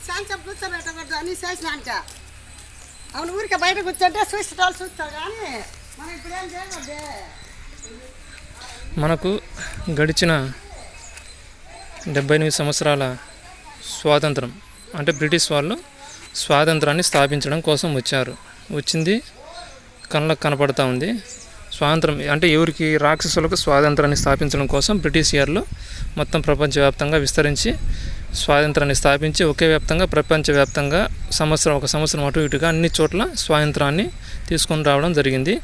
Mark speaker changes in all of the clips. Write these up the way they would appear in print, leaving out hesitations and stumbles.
Speaker 1: సాయంత్రం కూర్చోబెట్టకూడదు అని చేసినాక అవును ఊరికే బయట కూర్చుంటే చూస్తారు కానీ మనం ఇప్పుడు ఏం చేయకూడదు.
Speaker 2: మనకు గడిచిన 78 సంవత్సరాల స్వాతంత్రం అంటే బ్రిటిష్ వాళ్ళు స్వాతంత్రాన్ని స్థాపించడం కోసం వచ్చింది కళ్ళకు కనపడతా ఉంది. స్వాతంత్రం అంటే ఎవరికి రాక్షసులకు స్వాతంత్రాన్ని స్థాపించడం కోసం బ్రిటిష్ ఇయర్లో మొత్తం ప్రపంచవ్యాప్తంగా విస్తరించి స్వాతంత్రాన్ని స్థాపించి ఒకే వ్యాప్తంగా ప్రపంచవ్యాప్తంగా ఒక సంవత్సరం అటు ఇటుగా అన్ని చోట్ల స్వాతంత్రాన్ని తీసుకొని రావడం జరిగింది.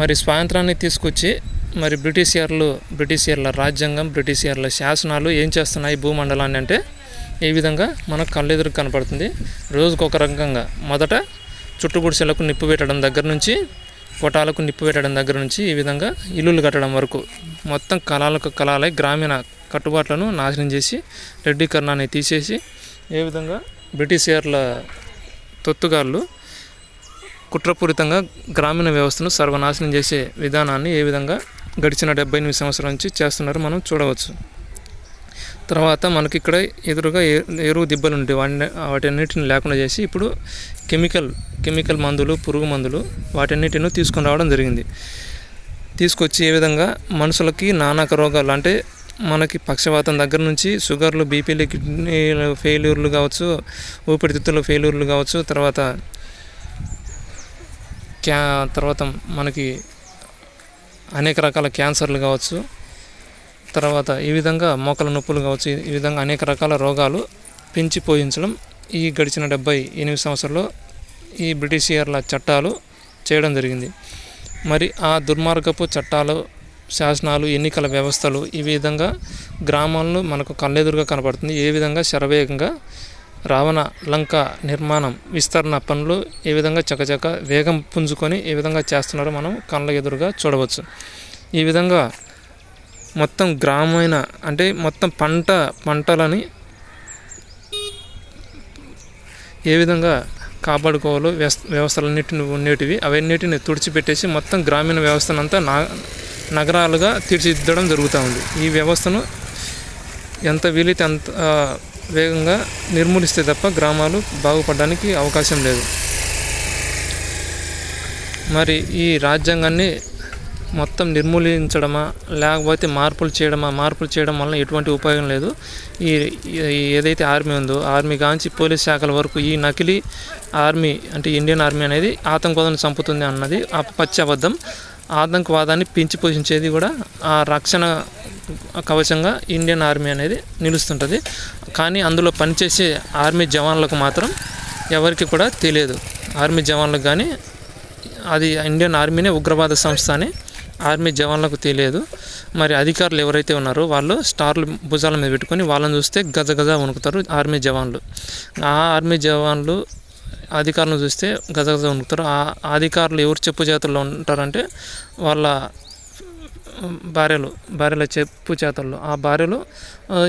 Speaker 2: మరి స్వాతంత్రాన్ని తీసుకొచ్చి మరి బ్రిటిష్ ఇయర్ల రాజ్యాంగం బ్రిటిష్ ఇయర్ల శాసనాలు ఏం చేస్తున్నాయి భూమండలాన్ని అంటే ఈ విధంగా మనకు కళ్ళెదురు కనపడుతుంది. రోజుకొక రకంగా మొదట చుట్టుగుడిసెలకు నిప్పు పెట్టడం దగ్గర నుంచి కొటాలకు నిప్పు పెట్టడం దగ్గర నుంచి ఈ విధంగా ఇల్లులు కట్టడం వరకు మొత్తం కళాలై గ్రామీణ కట్టుబాట్లను నాశనం చేసి రెడ్డీకరణాన్ని తీసేసి ఏ విధంగా బ్రిటిష్ ఇయర్ల తొత్తుగాళ్ళు కుట్రపూరితంగా గ్రామీణ వ్యవస్థను సర్వనాశనం చేసే విధానాన్ని ఏ విధంగా గడిచిన 78 సంవత్సరాల నుంచి చేస్తున్నారో మనం చూడవచ్చు. తర్వాత మనకి ఇక్కడ ఎదురుగా ఎరువు దిబ్బలు ఉంటాయి. వాటన్నిటిని లేకుండా చేసి ఇప్పుడు కెమికల్ మందులు పురుగు మందులు వాటన్నిటిని తీసుకొని రావడం జరిగింది. తీసుకొచ్చి ఏ విధంగా మనుషులకి నానాక రోగాలు అంటే మనకి పక్షవాతం దగ్గర నుంచి షుగర్లు బీపీలు కిడ్నీలు ఫెయిల్యూర్లు కావచ్చు, ఊపిరితిత్తుల ఫెయిల్యూర్లు కావచ్చు, తర్వాత మనకి అనేక రకాల క్యాన్సర్లు కావచ్చు, తర్వాత ఈ విధంగా మోకాల నొప్పులు కావచ్చు, ఈ విధంగా అనేక రకాల రోగాలు పెంచి పోయించడం ఈ గడిచిన 78 సంవత్సరాల్లో ఈ బ్రిటిష్ ఇయర్ల చట్టాలు చేయడం జరిగింది. మరి ఆ దుర్మార్గపు చట్టాలు శాసనాలు ఎన్నికల వ్యవస్థలు ఈ విధంగా గ్రామాలను మనకు కళ్ళెదురుగా కనపడుతుంది. ఏ విధంగా శరవేగంగా రావణ లంక నిర్మాణం విస్తరణ పనులు ఏ విధంగా చకచక వేగం పుంజుకొని ఏ విధంగా చేస్తున్నారో మనం కళ్ళ ఎదురుగా చూడవచ్చు. ఈ విధంగా మొత్తం గ్రామీణ అంటే మొత్తం పంటలని ఏ విధంగా కాపాడుకోవాలో వ్యవస్థలన్నిటిని ఉండేటివి అవన్నిటిని తుడిచిపెట్టేసి మొత్తం గ్రామీణ వ్యవస్థనంతా నగరాలుగా తీర్చిదిద్దడం జరుగుతూ ఉంది. ఈ వ్యవస్థను ఎంత వీలైతే అంత వేగంగా నిర్మూలిస్తే తప్ప గ్రామాలు బాగుపడడానికి అవకాశం లేదు. మరి ఈ రాజ్యాంగాన్ని మొత్తం నిర్మూలించడమా లేకపోతే మార్పులు చేయడం వల్ల ఎటువంటి ఉపయోగం లేదు. ఏదైతే ఆర్మీ ఉందో ఆర్మీ కాంచి పోలీస్ శాఖల వరకు ఈ నకిలీ ఆర్మీ అంటే ఇండియన్ ఆర్మీ అనేది ఆతంకవాదాన్ని చంపుతుంది అన్నది పచ్చి అబద్ధం. ఆతంకవాదాన్ని పెంచి పోషించేది కూడా ఆ రక్షణ కవచంగా ఇండియన్ ఆర్మీ అనేది నిలుస్తుంటుంది. కానీ అందులో పనిచేసే ఆర్మీ జవాన్లకు మాత్రం ఎవరికి కూడా తెలియదు. ఆర్మీ జవాన్లకు కానీ అది ఇండియన్ ఆర్మీనే ఉగ్రవాద సంస్థ అని ఆర్మీ జవాన్లకు తెలియదు. మరి అధికారులు ఎవరైతే ఉన్నారో వాళ్ళు స్టార్లు భుజాల మీద పెట్టుకొని వాళ్ళని చూస్తే గజ వణుకుతారు ఆర్మీ జవాన్లు. ఆ ఆర్మీ జవాన్లు అధికారులను చూస్తే గజ వణుకుతారు. ఆ అధికారులు ఎవరు చెప్పు చేతుల్లో ఉంటారంటే వాళ్ళ భార్యల చెప్పు చేతల్లో ఆ భార్యలు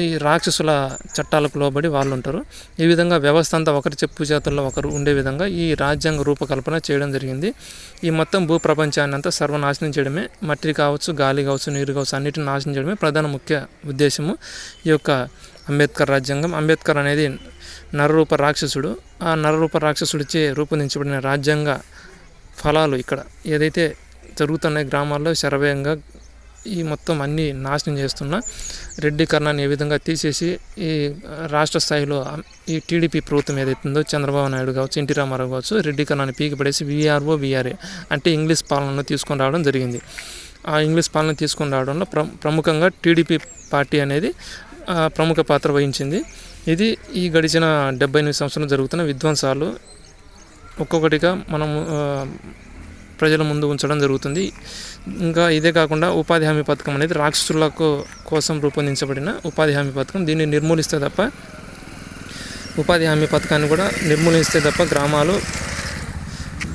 Speaker 2: ఈ రాక్షసుల చట్టాలకు లోబడి వాళ్ళు ఉంటారు. ఈ విధంగా వ్యవస్థ అంతా ఒకరి చెప్పు చేతుల్లో ఒకరు ఉండే విధంగా ఈ రాజ్యాంగ రూపకల్పన చేయడం జరిగింది. ఈ మొత్తం భూప్రపంచాన్ని అంతా సర్వనాశనం చేయడమే, మట్టి కావచ్చు గాలి కావచ్చు నీరు కావచ్చు అన్నిటిని నాశనం చేయడమే ప్రధాన ముఖ్య ఉద్దేశము ఈ యొక్క అంబేద్కర్ రాజ్యాంగం. అంబేద్కర్ అనేది నరరూప రాక్షసుడు. ఆ నరరూప రాక్షసుడిచే రూపొందించబడిన రాజ్యాంగ ఫలాలు ఇక్కడ ఏదైతే జరుగుతున్నాయి గ్రామాల్లో శరవేగంగా ఈ మొత్తం అన్నీ నాశనం చేస్తున్న రెడ్డీకరణాన్ని ఏ విధంగా తీసేసి ఈ రాష్ట్ర స్థాయిలో ఈ టీడీపీ ప్రభుత్వం ఏదైతుందో చంద్రబాబు నాయుడు కావచ్చు ఎన్టీ రామారావు కావచ్చు రెడ్డీకరణాన్ని పీకి పడేసి వీఆర్ఏ అంటే ఇంగ్లీష్ పాలనను తీసుకొని రావడం జరిగింది. ఆ ఇంగ్లీష్ పాలన తీసుకొని రావడంలో ప్రముఖంగా టీడీపీ పార్టీ అనేది ప్రముఖ పాత్ర వహించింది. ఇది ఈ గడిచిన 78 సంవత్సరాలు జరుగుతున్న విధ్వంసాలు ఒక్కొక్కటిగా మనము ప్రజల ముందు ఉంచడం జరుగుతుంది. ఇంకా ఇదే కాకుండా ఉపాధి హామీ పథకం అనేది రాక్షసులకు కోసం రూపొందించబడిన ఉపాధి హామీ పథకం. దీన్ని నిర్మూలిస్తే తప్ప ఉపాధి హామీ పథకాన్ని కూడా నిర్మూలిస్తే తప్ప గ్రామాలు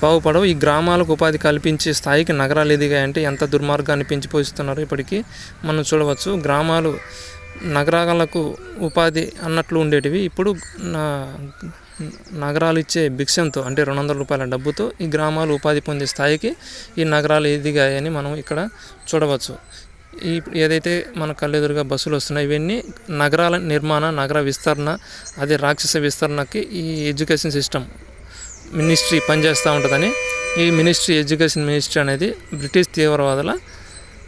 Speaker 2: బాగుపడవు. ఈ గ్రామాలకు ఉపాధి కల్పించే స్థాయికి నగరాలు ఎదిగాయంటే ఎంత దుర్మార్గాన్ని పెంచిపోయిస్తున్నారో ఇప్పటికీ మనం చూడవచ్చు. గ్రామాలు నగరాలకు ఉపాధి అన్నట్లు ఉండేటివి ఇప్పుడు నగరాలు ఇచ్చే భిక్షంతో అంటే 200 రూపాయల డబ్బుతో ఈ గ్రామాలు ఉపాధి పొందే స్థాయికి ఈ నగరాలు ఎదిగాయని మనం ఇక్కడ చూడవచ్చు. ఈ ఏదైతే మన కళ్ళెదురుగా బస్సులు వస్తున్నాయి ఇవన్నీ నగరాల నిర్మాణ నగర విస్తరణ అదే రాక్షస విస్తరణకి ఈ ఎడ్యుకేషన్ సిస్టమ్ మినిస్ట్రీ పనిచేస్తూ ఉంటుందని ఈ ఎడ్యుకేషన్ మినిస్ట్రీ అనేది బ్రిటిష్ తీవ్రవాదుల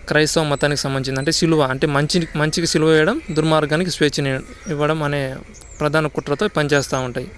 Speaker 2: క్రైస్తవ మతానికి సంబంధించింది. అంటే సిలువ అంటే మంచికి సిలువ వేయడం, దుర్మార్గానికి స్వేచ్ఛని ఇవ్వడం అనే ప్రధాన కుట్రతో పనిచేస్తూ ఉంటాయి.